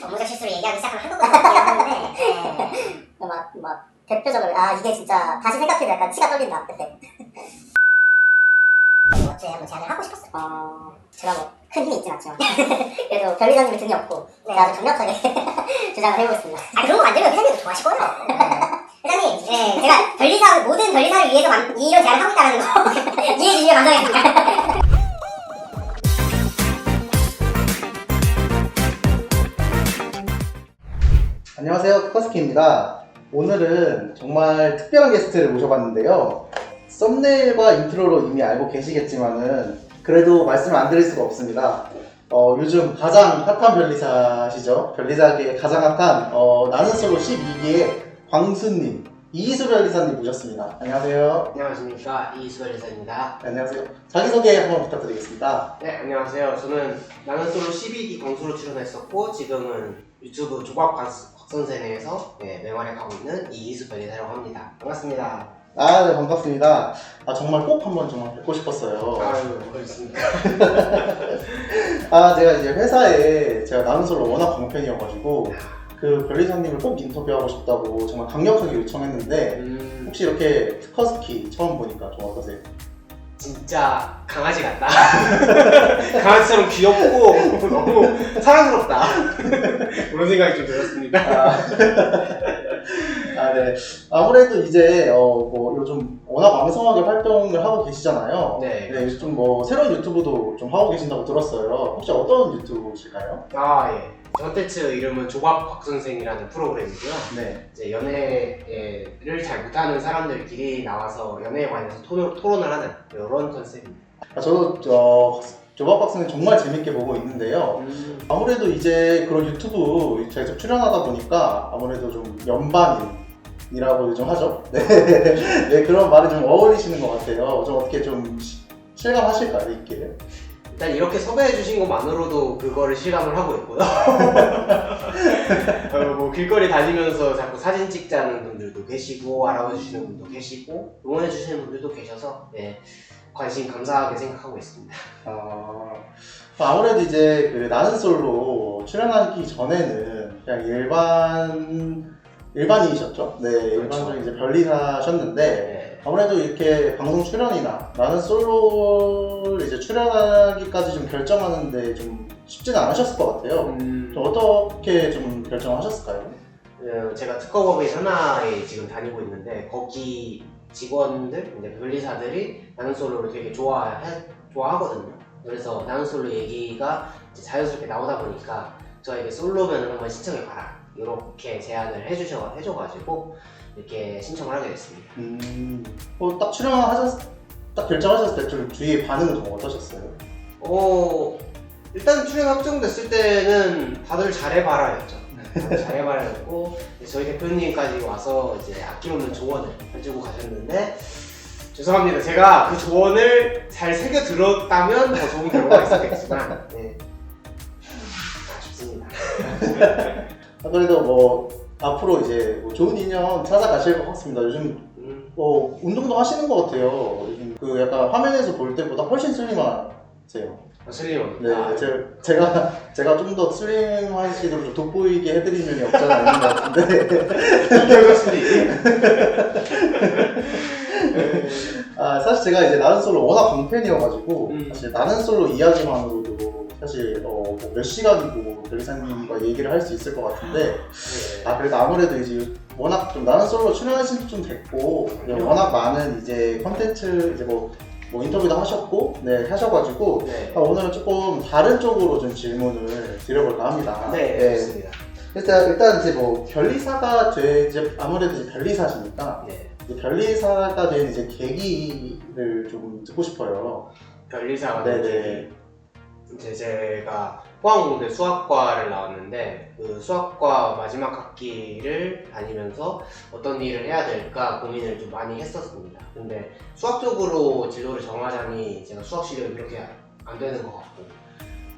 업무적 실수를 얘기하기 시작하면 한국어도 없긴 한데 막 대표적으로 이게 진짜 다시 생각해도 약간 치가 떨린다 그때. 어째 한번 제안을 하고 싶었어요. 제가 뭐 큰 힘이 있진 않지만 그래도 변리사님이 등이 없고 제가 아주 강력하게 주장을 해보겠습니다. 그런 거 만들면 회장님도 좋아하실 거예요. 회장님, 제가 모든 변리사를 위해서 이런 제안을 하고 있다는 거 이해해 주시면 감사하겠습니다. 안녕하세요, 코커스키입니다. 오늘은 정말 특별한 게스트를 모셔봤는데요. 썸네일과 인트로로 이미 알고 계시겠지만은 그래도 말씀을 안 드릴 수가 없습니다. 요즘 가장 핫한 변리사시죠. 변리사계의 가장 핫한 나는 솔로 12기의 광수님, 이희수 변리사님 모셨습니다. 안녕하세요. 안녕하십니까, 이희수 변리사입니다. 안녕하세요. 자기소개 한번 부탁드리겠습니다. 네, 안녕하세요. 저는 나는 솔로 12기 광수로 출연했었고 지금은 유튜브 조각 박선생에서 맹활약하고 있는 이희수 변리사라고 합니다. 반갑습니다. 네, 반갑습니다. 정말 꼭 한번 정말 뵙고 싶었어요. 아유, 그렇습니다. 제가 이제 회사에 제가 나는 솔로 워낙 광팬이어가지고 그 변리사님을 꼭 인터뷰하고 싶다고 정말 강력하게 요청했는데 혹시 이렇게 특허스키 처음 보니까 좀 어떠세요? 진짜 강아지 같다. 강아지처럼 귀엽고 너무 사랑스럽다. 그런 생각이 좀 들었습니다. 네. 아무래도 이제 뭐 요즘 워낙 왕성하게 활동을 하고 계시잖아요. 네. 좀 뭐 새로운 유튜브도 좀 하고 계신다고 들었어요. 혹시 어떤 유튜브실까요? 예. 컨텐츠 이름은 조각 박선생이라는 프로그램이고요. 네. 이제 연애를 잘 못하는 사람들끼리 나와서 연애에 관해서 토론을 하는 이런 컨셉입니다. 저도 조박박스는 정말 재밌게 보고 있는데요. 아무래도 이제 그런 유튜브 제가 출연하다 보니까 아무래도 좀 연반인이라고 좀 하죠. 네. 네, 그런 말이 좀 어울리시는 것 같아요. 좀 어떻게 좀 실감하실까요, 이 길을? 일단 이렇게 섭외해 주신 것만으로도 그거를 실감을 하고 있고요. 뭐 길거리 다니면서 자꾸 사진 찍자는 분들도 계시고 알아봐 주시는 분도 계시고 응원해 주시는 분들도 계셔서 관심 감사하게 생각하고 있습니다. 아무래도 이제 그 나는 솔로 출연하기 전에는 그냥 일반인이셨죠? 네, 그렇죠. 일반적인 이제 변리사셨는데 아무래도 이렇게 방송 출연이나 나는 솔로를 이제 출연하기까지 좀 결정하는데 좀 쉽지는 않으셨을 것 같아요. 좀 어떻게 좀 결정하셨을까요? 제가 특허법인 하나에 지금 다니고 있는데 거기 직원들, 이제 변리사들이 나는 솔로를 되게 좋아하거든요. 그래서 나는 솔로 얘기가 이제 자연스럽게 나오다 보니까 저에게 솔로면은 한번 신청해봐라 이렇게 제안을 해줘가지고 이렇게 신청을 하게 됐습니다. 딱 결정하셨을 때 좀 주위의 반응은 좀 어떠셨어요? 일단 출연 확정됐을 때는 다들 잘해봐라였죠. 다들 잘해봐라였고 저희 대표님까지 와서 이제 아낌없는 조언을 해주고 가셨는데 죄송합니다. 제가 그 조언을 잘 새겨 들었다면 더 좋은 결과가 있었겠지만 아쉽습니다. 그래도 뭐 앞으로 이제 뭐 좋은 인연 찾아가실 것 같습니다. 요즘 운동도 하시는 것 같아요. 요즘 그 약간 화면에서 볼 때보다 훨씬 슬림하세요. 슬림합니다. 네, 제가 좀 더 슬림하시도록 좀 돋보이게 해드릴 면이 없잖아 있는 것 같은데. 사실 제가 이제 나는 솔로 워낙 광팬이어가지고 사실 나는 솔로 이야기만으로도 사실 몇 시간이고 변리사님과 얘기를 할 수 있을 것 같은데 그래도 아무래도 이제 워낙 좀 나는 솔로 출연하신 지 좀 됐고 워낙 많은 이제 컨텐츠 이제 뭐 인터뷰도 하셨고 하셔가지고 오늘은 조금 다른 쪽으로 좀 질문을 드려볼까 합니다. 네, 좋습니다. 일단 이제 뭐 변리사가 이제 아무래도 이제 변리사시니까 이제 변리사가 된 이제 계기를 좀 듣고 싶어요. 변리사가 된 이제 제가 포항공대 수학과를 나왔는데 그 수학과 마지막 학기를 다니면서 어떤 일을 해야 될까 고민을 좀 많이 했었습니다. 근데 수학적으로 진로를 정하자니 제가 수학 실력이 그렇게 안 되는 것 같고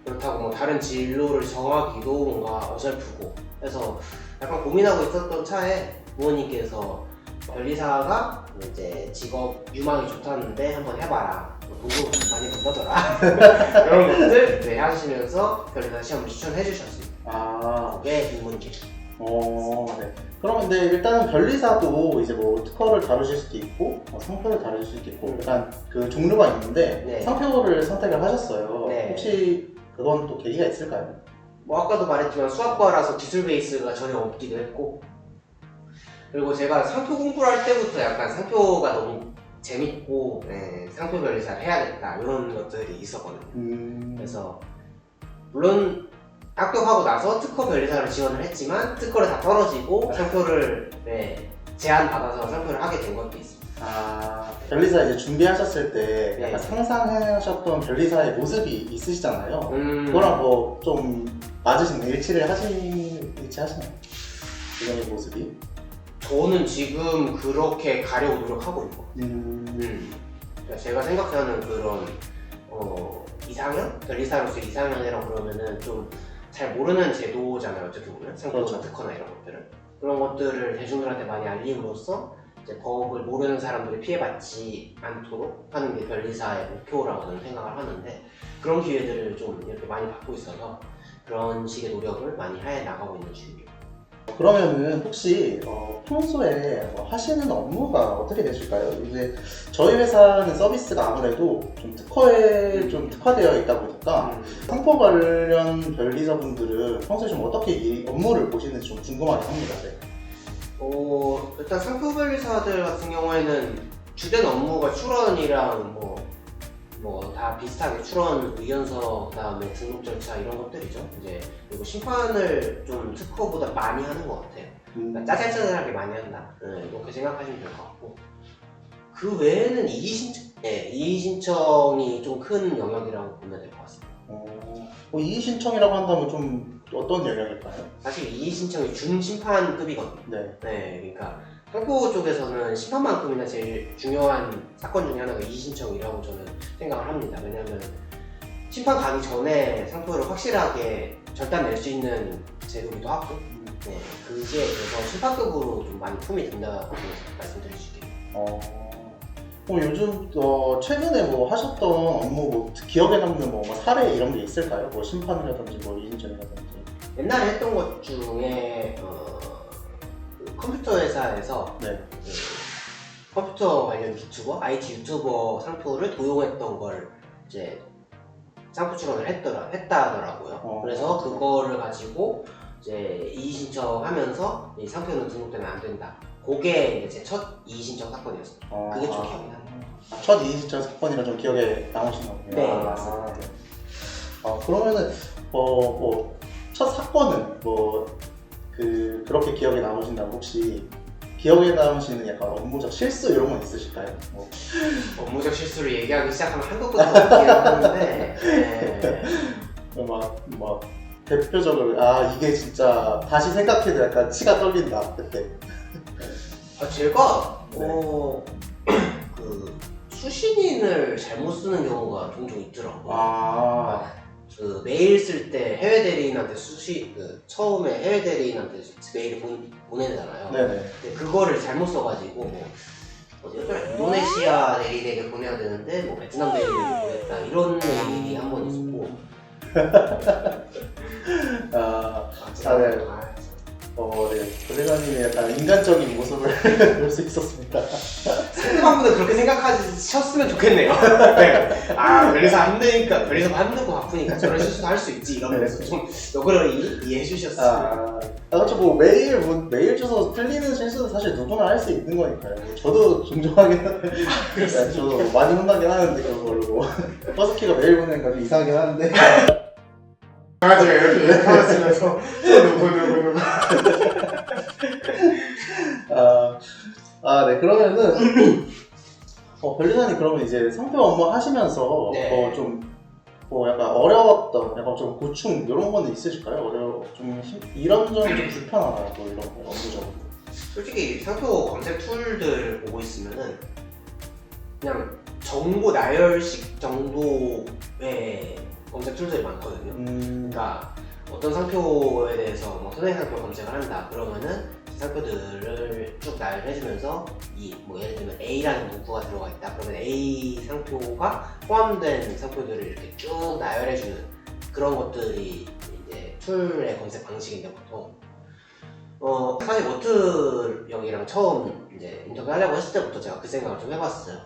그렇다고 뭐 다른 진로를 정하기도 뭔가 어설프고 해서 약간 고민하고 있었던 차에 부모님께서 변리사가 이제 직업 유망이 좋다는데 한번 해봐라. 돈도 많이 번다더라. 이런 것들 하시면서 변리사 시험을 추천해 주셨습니다. 아, 그게 인문계. 네. 그럼 근데 일단은 변리사도 이제 뭐 특허를 다루실 수도 있고 상표를 다루실 수도 있고 약간 그 종류가 있는데 네. 상표를 선택을 하셨어요. 네. 혹시 그건 또 계기가 있을까요? 뭐 아까도 말했지만 수학과라서 기술 베이스가 전혀 없기도 했고, 그리고 제가 상표 공부를 할 때부터 약간 상표가 너무 재밌고 상표 변리사를 해야겠다 이런 것들이 있었거든요. 그래서 물론 합격하고 나서 특허 변리사를 지원을 했지만 특허를 다 떨어지고 상표를 제안 받아서 상표를 하게 된 것도 있습니다. 아, 변리사 이제 준비하셨을 때 약간 상상하셨던 변리사의 모습이 있으시잖아요. 그거랑 뭐 좀 맞으시나요? 일치하시나요? 이런 모습이? 저는 지금 그렇게 가려고 노력하고 있거든요. 그러니까 제가 생각하는 그런 이상형? 변리사로서 이상형이라고 그러면은 좀 잘 모르는 제도잖아요. 어떻게 보면 상표나 그렇죠. 특허나 이런 것들은 그런 것들을 대중들한테 많이 알림으로써 이제 법을 모르는 사람들이 피해받지 않도록 하는 게 변리사의 목표라고 저는 생각을 하는데, 그런 기회들을 좀 이렇게 많이 받고 있어서 그런 식의 노력을 많이 해 나가고 있는 중이에요. 그러면은 혹시 평소에 뭐 하시는 업무가 어떻게 되실까요? 이제 저희 회사는 서비스가 아무래도 좀 특허에 좀 특화되어 있다 보니까 상표 관련 변리사분들은 평소에 좀 어떻게 이 업무를 보시는지 좀 궁금하긴 합니다. 네. 일단 상표 변리사들 같은 경우에는 주된 업무가 출원이랑 뭐 다 비슷하게 출원 의견서, 그다음에 등록 절차 이런 것들이죠. 이제 그리고 심판을 좀 특허보다 많이 하는 것 같아요. 그러니까 짜잘짜잘하게 많이 한다. 이렇게 생각하시면 될 것 같고, 그 외에는 이의 신청이 좀 큰 영역이라고 보면 될 것 같습니다. 이의 신청이라고 한다면 좀 어떤 영역일까요? 사실 이의 신청이 준심판급이거든요. 네. 그러니까 상표 쪽에서는 심판만큼이나 제일 중요한 사건 중에 하나가 이의 신청이라고 저는 생각을 합니다. 왜냐하면 심판 가기 전에 상표를 확실하게 절단 낼 수 있는 제도기도 하고, 그게 그래서 심판급으로 좀 많이 품이 든다고 말씀드릴 수 있겠네요. 요즘 최근에 뭐 하셨던 업무 뭐 기억에 남는 뭐 사례 이런 게 있을까요? 뭐 심판이라든지 뭐 이의 신청이라든지. 옛날에 했던 것 중에 그 컴퓨터 회사에서 네. 그 컴퓨터 관련 유튜버, IT 유튜버 상표를 도용했던 걸 이제 상표 출원을 했다 하더라고요. 그래서 그거를 가지고 이제 이의 신청하면서 이 상표는 등록되면 안 된다. 그게 이제 제 첫 이의 신청 사건이었어요. 그게 좀 기억이 나요. 첫 이의 신청 사건이라 좀 기억에 남으시나 보네요. 네, 맞습니다. 그러면은 첫 사건은 그렇게 기억에 남으신다면 혹시 기억에 남으시는 약간 업무적 실수 이런 건 있으실까요? 업무적 실수를 얘기하기 시작하면 한국부터 기억이 하는데 막 대표적으로 이게 진짜 다시 생각해도 약간 치가 떨린다 그때. 제가 그 수신인을 잘못 쓰는 경우가 종종 있더라고요. 그 메일 쓸 때 해외 대리인한테 처음에 해외 대리인한테 메일을 보내잖아요. 네네. 근데 그거를 잘못 써가지고 어디였더라? 인도네시아 대리인에게 보내야 되는데 뭐 베트남 대리인에게 보냈다 이런 일이 한 번 있었고. 네. 변리사님의 약간 인간적인 모습을 볼 수 있었습니다. 상대방분은 그렇게 생각하셨으면 좋겠네요. 변리사 힘드니까, 변리사가 힘들고 바쁘니까 저런 실수도 할 수 있지 이러면서 좀 너그러이 이해해 주셨으면. 그렇죠. 뭐 메일 주소 틀리는 실수는 사실 누구나 할 수 있는 거니까요. 저도 종종 하긴 하는데, 저도 많이 혼나긴 하는데 그런 걸로 버스키가 메일 보내는 건 좀 이상하긴 하는데. 강아지가 이렇게 하시면서 누구 네. 그러면은 변리사님 그러면 이제 상표 업무 하시면서 약간 어려웠던, 약간 좀 고충 이런 거는 있으실까요? 이런 점이 좀 불편하다 뭐 이런 거 업무적으로. 솔직히 상표 검색 툴들 보고 있으면은 그냥 정보 나열식 정도의 검색 툴들이 많거든요. 그러니까 어떤 상표에 대해서 뭐 손해상표 검색을 한다 그러면은 상표들을 쭉 나열해주면서 예를 들면 A라는 문구가 들어가 있다 그러면 A 상표가 포함된 상표들을 이렇게 쭉 나열해주는 그런 것들이 이제 툴의 검색 방식인데 보통 사실 워트 형이랑 처음 이제 인터뷰하려고 했을 때부터 제가 그 생각을 좀 해봤어요.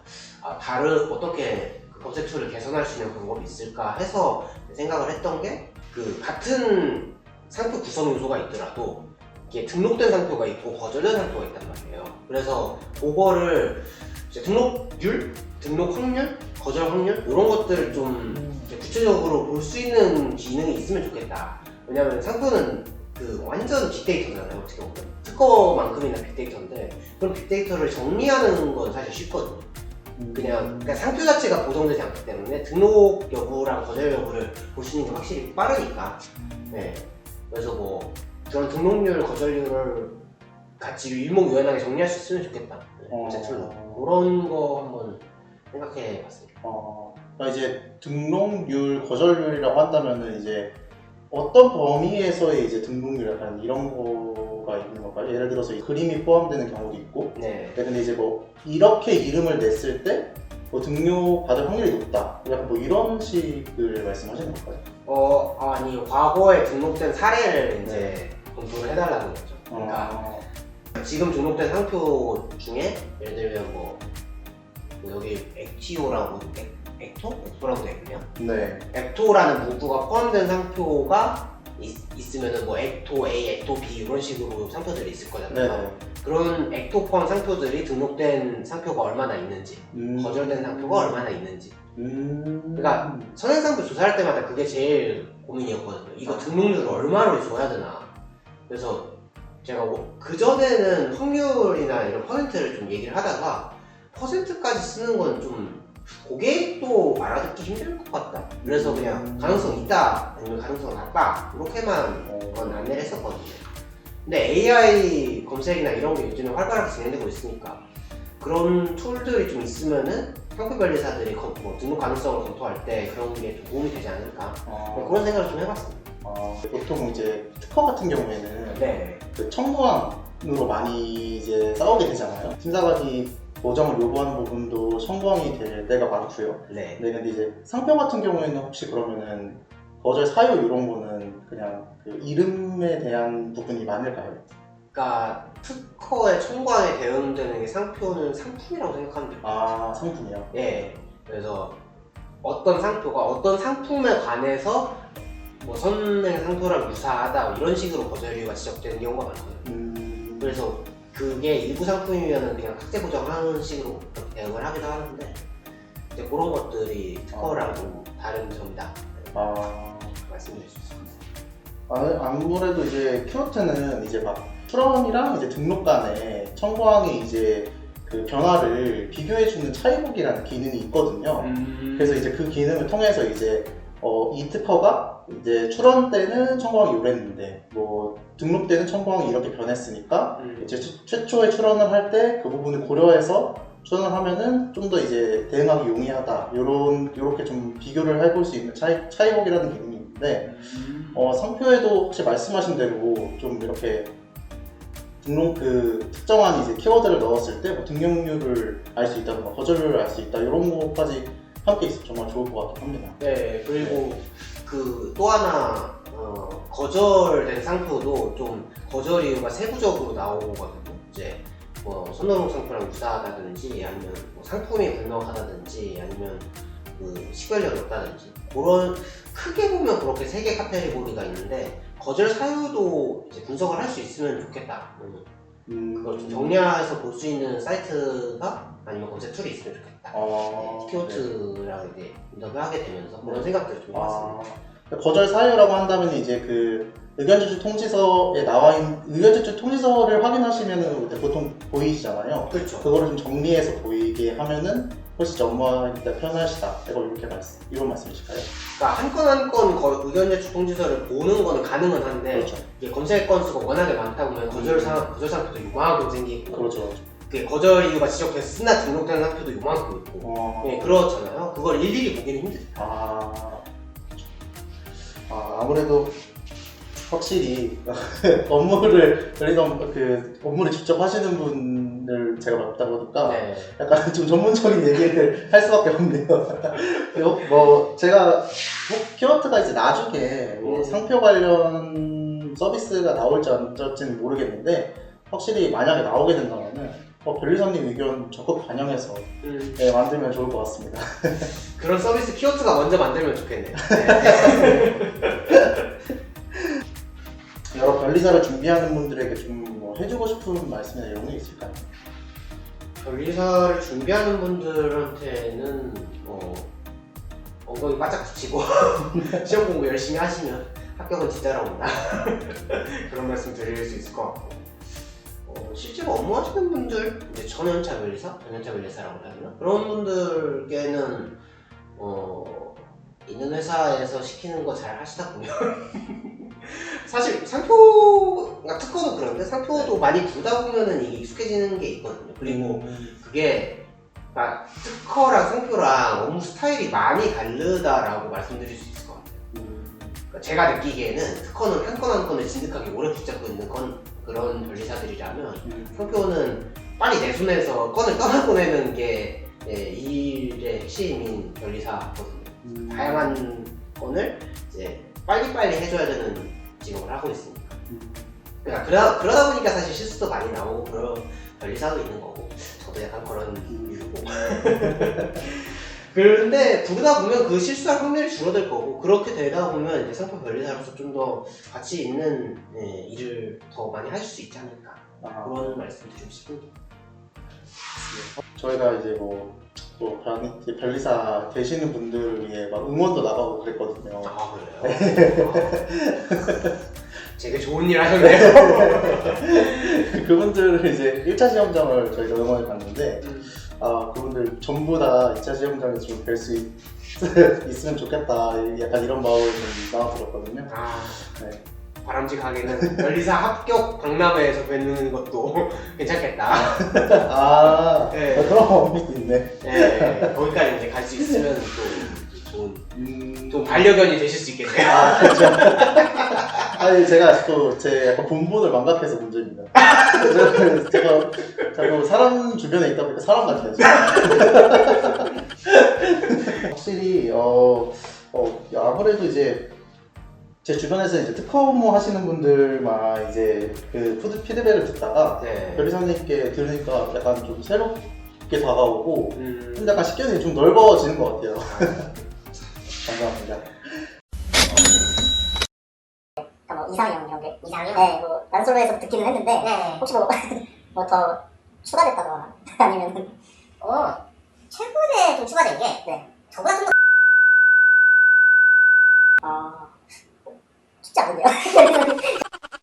어떻게 그 검색 툴을 개선할 수 있는 방법이 있을까 해서 생각을 했던 게 그 같은 상표 구성 요소가 있더라도 이게 등록된 상표가 있고 거절된 상표가 있단 말이에요. 그래서 그거를 이제 등록률, 등록 확률, 거절 확률 이런 것들을 좀 이제 구체적으로 볼 수 있는 기능이 있으면 좋겠다. 왜냐면 상표는 그 완전 빅데이터잖아요. 어떻게 보면 특허만큼이나 빅데이터인데 그런 빅데이터를 정리하는 건 사실 쉽거든요. 그러니까 상표 자체가 보정되지 않기 때문에 등록 여부랑 거절 여부를 볼 수 있는 게 확실히 빠르니까. 네. 그래서 뭐 그런 등록률, 거절률을 같이 일목요연하게 정리할 수 있으면 좋겠다. 제 툴로 그런 거 한번 생각해봤습니다. 그러니까 이제 등록률, 거절률이라고 한다면은 이제 어떤 범위에서의 이제 등록률 약간 이런 거가 있는 건가요? 예를 들어서 그림이 포함되는 경우도 있고, 네. 근데 이제 뭐 이렇게 이름을 냈을 때 뭐 등록 받을 확률이 높다, 약간 뭐 이런 식을 말씀하시는 건가요? 아니 과거에 등록된 사례를 이제 검토를 해달라는 거죠. 그러니까 지금 등록된 상표 중에 예를 들면 뭐 여기 액티오라고 액토라고 되어 있네요. 네. 액토라는 문구가 포함된 상표가 있으면은 뭐 액토 A, 액토 B 이런 식으로 상표들이 있을 거잖아요. 네. 그런 액토 포함 상표들이 등록된 상표가 얼마나 있는지, 거절된 상표가 얼마나 있는지. 그러니까 선행상표 조사할 때마다 그게 제일 고민이었거든요. 이거 등록률을 얼마로 줘야 되나. 그래서 제가 그전에는 확률이나 이런 퍼센트를 좀 얘기를 하다가 퍼센트까지 쓰는 건 좀 고객도 알아듣기 힘들 것 같다. 그래서 그냥 가능성 있다 아니면 가능성 낮다 이렇게만 안내를 했었거든요. 근데 AI 검색이나 이런 게 요즘에 활발하게 진행되고 있으니까 그런 툴들이 좀 있으면은 상표 변리사들이 뭐 등록 가능성을 검토할 때 그런 게 좀 도움이 되지 않을까 그런 생각을 좀 해봤습니다. 보통 이제 특허 같은 경우에는 네. 그 청구항으로 많이 이제 싸우게 되잖아요. 심사관이 보정을 요구하는 부분도 청구항이 될 때가 많고요. 네. 네, 근데 이제 상표 같은 경우에는 혹시 그러면은 거절 사유 이런 거는 그냥 그 이름에 대한 부분이 많을까요? 그러니까 특허의 청구항에 대응되는 게 상표는 상품이라고 생각하면 돼요. 상품이요? 예. 그래서 어떤 상표가 어떤 상품에 관해서 뭐 선행 상표랑 유사하다 뭐 이런 식으로 거절 이유가 지적되는 경우가 많거든요. 그래서 그게 일부 상품이면 그냥 삭제 보정하는 식으로 대응을 하기도 하는데 이제 그런 것들이 특허랑 좀 다른 점이다. 말씀드릴 수 있습니다. 아무래도 이제 키워트는 이제 막 출원이랑 이제 등록 간에 청구항의 이제 그 변화를 비교해주는 차이보기라는 기능이 있거든요. 그래서 이제 그 기능을 통해서 이제 이 특허가 이제 출원 때는 청구항이 이랬는데 뭐 등록 때는 청구항이 이렇게 변했으니까 이제 최초에 출원을 할 때 그 부분을 고려해서 출원을 하면은 좀 더 이제 대응하기 용이하다, 요렇게 좀 비교를 해볼 수 있는 차이보기라는 기능이 있는데 상표에도 혹시 말씀하신 대로 좀 이렇게 등록 그 특정한 이제 키워드를 넣었을 때 뭐 등록률을 알 수 있다든가 거절률을 알 수 있다 이런 거까지 함께 있으면 정말 좋을 것 같긴 합니다. 네, 그리고 그 또 하나 거절된 상표도 좀 거절 이유가 세부적으로 나오거든요. 이제 뭐 선호록 상표랑 유사하다든지 아니면 뭐 상품이 불명하다든지 아니면 그 식별력이 없다든지 그런 크게 보면 그렇게 세 개 카테고리가 있는데 거절 사유도 이제 분석을 할 수 있으면 좋겠다. 그걸 좀 정리해서 볼 수 있는 사이트가 아니면 검색 툴이 있으면 좋겠다. 키워트랑 이제 인터뷰하게 되면서 그런 생각들을 좀 해봤습니다. 거절 사유라고 한다면 이제 그 의견제출 통지서에 나와 있는 의견제출 통지서를 확인하시면은 보통 보이시잖아요. 그렇죠. 그거를 좀 정리해서 보이게 하면은 훨씬 업무하기 때 편하시다. 이런 말씀이실까요? 그러니까 한 건 한 건 의견 제출 통지서를 보는 거는 가능은 한데 그렇죠. 이게 검색 건수가 워낙에 많다 보면 거절 상표도 요만큼 생기고 그렇죠. 그게 거절 이유가 지적됐으나 등록된 상표도 요만큼 있고 네, 그렇잖아요. 그걸 일일이 보기는 힘들죠. 아무래도 확실히 업무를 업무를 직접 하시는 분을 제가 맡다 보니까 네. 약간 좀 전문적인 얘기를 할 수밖에 없네요. 뭐 제가 키워트가 이제 나중에 뭐 상표 관련 서비스가 나올지 안 나올지는 모르겠는데 확실히 만약에 나오게 된다면은 변리사님 의견 적극 반영해서 네, 만들면 좋을 것 같습니다. 그런 서비스 키워트가 먼저 만들면 좋겠네요. 여러 변리사를 준비하는 분들에게 좀 뭐 해주고 싶은 말씀이나 이런 게 있을까요? 변리사를 준비하는 분들한테는 엉덩이 바짝 붙이고 시험 공부 열심히 하시면 합격은 진짜로 온다. 그런 말씀 드릴 수 있을 것 같고 실제로 업무하시는 분들, 이제 전연차 변리사, 전연차 변리사라고 해야 되나? 그런 분들께는 있는 회사에서 시키는 거 잘 하시다 보면 사실 상표가 특허도 그런데 상표도 많이 두다 보면은 이게 익숙해지는 게 있거든요. 그리고 그게 그러니까 특허랑 상표랑 업무 스타일이 많이 다르다라고 말씀드릴 수 있을 것 같아요. 그러니까 제가 느끼기에는 특허는 한 건 한 건을 진득하게 오래 붙잡고 있는 그런 변리사들이라면 상표는 빨리 내 손에서 건을 떠나보내는 게 일의 핵심인 변리사거든요. 다양한 건을 이제 빨리빨리 해줘야 되는 직업을 하고 있으니까. 그러다 보니까 사실 실수도 많이 나오고 그런 변리사도 있는 거고 저도 약간 그런 이유고. 그런데 두다 보면 그 실수할 확률이 줄어들 거고 그렇게 되다 보면 이제 상표 변리사로서 좀 더 가치 있는 일을 더 많이 할 수 있지 않을까 그런 말씀 드리고 싶습니다. 저희가 이제 변리사 되시는 분들 위해 막 응원도 나가고 그랬거든요. 아 그래요? 되게 좋은 일 하셨네요. 그분들을 이제 1차 시험장을 저희가 응원해 봤는데 그분들 전부 다 2차 시험장에서 좀 뵐 수 있으면 좋겠다 약간 이런 마음을 좀 나와들었거든요. 네. 바람직하게는 변리사 합격 박람회에서 뵙는 것도 괜찮겠다. 네. 그런 마음이 있네. 네, 거기까지 이제 갈 수 있으면 또 좋은 반려견이 되실 수 있겠네요. 그렇죠. 아니 제가 또 제 약간 본분을 망각해서 문제입니다. 제가 자꾸 사람 주변에 있다 보니까 사람 같아요. 확실히 아무래도 이제 제 주변에서 이제 특허 업무 하시는 분들만 이제 그 피드백을 듣다가 변리사님께 들으니까 약간 좀 새롭게 다가오고 좀 약간 식견이 좀 넓어지는 것 같아요. 감사합니다. 이상형 이런 게. 이상형? 네, 뭐 난솔로에서 듣기는 했는데 혹시 뭐 더 추가됐다거나 아니면 최근에 좀 추가된 게 저보다 좀 더 쉽지 않은데요.